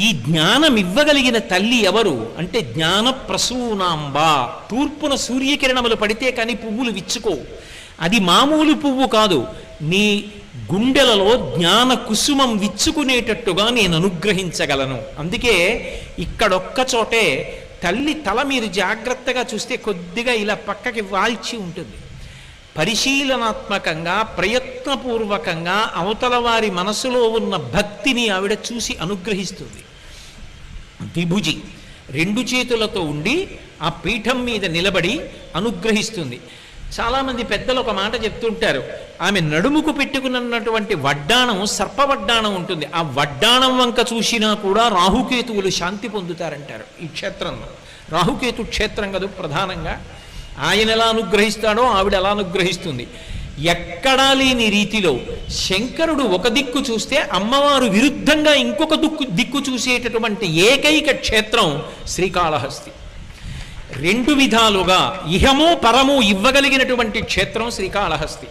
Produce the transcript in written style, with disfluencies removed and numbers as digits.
ఈ జ్ఞానం ఇవ్వగలిగిన తల్లి ఎవరు అంటే జ్ఞాన ప్రసూనాంబ. తూర్పున సూర్యకిరణములు పడితే కానీ పువ్వులు విచ్చుకో. అది మామూలు పువ్వు కాదు, నీ గుండెలలో జ్ఞాన కుసుమం విచ్చుకునేటట్టుగా నేను అనుగ్రహించగలను. అందుకే ఇక్కడొక్క చోటే తల్లి తల మీరు జాగ్రత్తగా చూస్తే కొద్దిగా ఇలా పక్కకి వాల్చి ఉంటుంది. పరిశీలనాత్మకంగా ప్రయత్నపూర్వకంగా అవతల వారి మనసులో ఉన్న భక్తిని ఆవిడ చూసి అనుగ్రహిస్తుంది. విభుజి రెండు చేతులతో ఉండి ఆ పీఠం మీద నిలబడి అనుగ్రహిస్తుంది. చాలామంది పెద్దలు ఒక మాట చెప్తుంటారు, ఆమె నడుముకు పెట్టుకున్నటువంటి వడ్డాణం సర్పవడ్డాణం ఉంటుంది, ఆ వడ్డాణం వంక చూసినా కూడా రాహుకేతువులు శాంతి పొందుతారంటారు. ఈ క్షేత్రంలో రాహుకేతు క్షేత్రం కదా ప్రధానంగా. ఆయన ఎలా అనుగ్రహిస్తాడో ఆవిడ ఎలా అనుగ్రహిస్తుంది. ఎక్కడా లేని రీతిలో శంకరుడు ఒక దిక్కు చూస్తే అమ్మవారు విరుద్ధంగా ఇంకొక దిక్కు చూసేటటువంటి ఏకైక క్షేత్రం శ్రీకాళహస్తి. రెండు విధాలుగా ఇహము పరము ఇవ్వగలిగినటువంటి క్షేత్రం శ్రీకాళహస్తి.